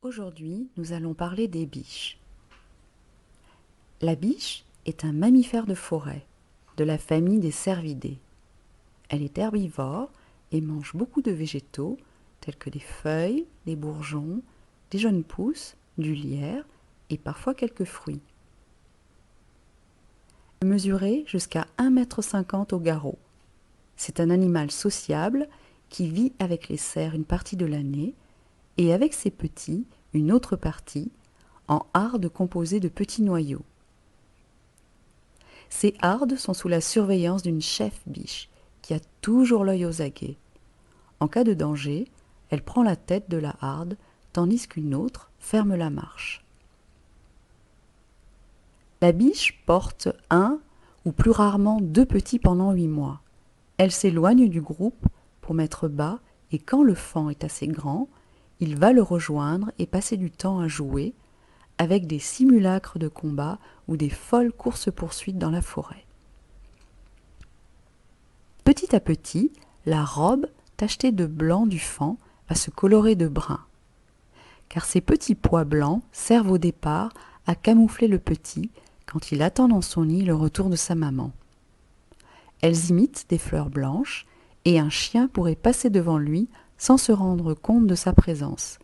Aujourd'hui, nous allons parler des biches. La biche est un mammifère de forêt, de la famille des cervidés. Elle est herbivore et mange beaucoup de végétaux tels que des feuilles, des bourgeons, des jeunes pousses, du lierre et parfois quelques fruits. Elle peut mesurer jusqu'à 1,50 m au garrot. C'est un animal sociable qui vit avec les cerfs une partie de l'année et avec ses petits une autre partie, en hardes composées de petits noyaux. Ces hardes sont sous la surveillance d'une chef biche qui a toujours l'œil aux aguets. En cas de danger, elle prend la tête de la harde tandis qu'une autre ferme la marche. La biche porte un ou plus rarement deux petits pendant 8 mois. Elle s'éloigne du groupe pour mettre bas et quand le faon est assez grand, il va le rejoindre et passer du temps à jouer avec des simulacres de combat ou des folles courses-poursuites dans la forêt. Petit à petit, la robe tachetée de blanc du faon va se colorer de brun, car ces petits pois blancs servent au départ à camoufler le petit quand il attend dans son nid le retour de sa maman. Elles imitent des fleurs blanches et un chien pourrait passer devant lui sans se rendre compte de sa présence,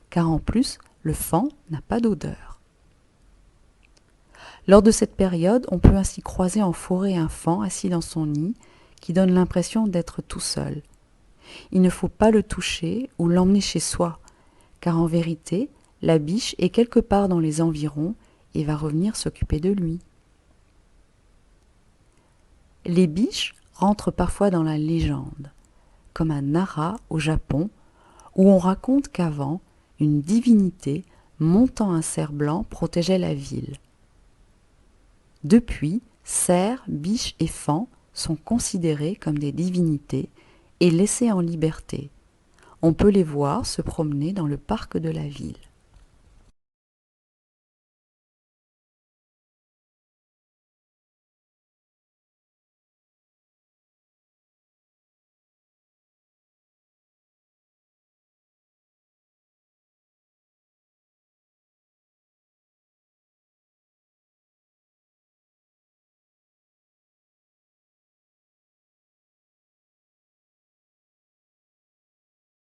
car en plus, le faon n'a pas d'odeur. Lors de cette période, on peut ainsi croiser en forêt un faon assis dans son nid qui donne l'impression d'être tout seul. Il ne faut pas le toucher ou l'emmener chez soi, car en vérité, la biche est quelque part dans les environs et va revenir s'occuper de lui. Les biches rentrent parfois dans la légende, comme à Nara au Japon, où on raconte qu'avant, une divinité montant un cerf blanc protégeait la ville. Depuis, cerfs, biches et faons sont considérés comme des divinités et laissés en liberté. On peut les voir se promener dans le parc de la ville.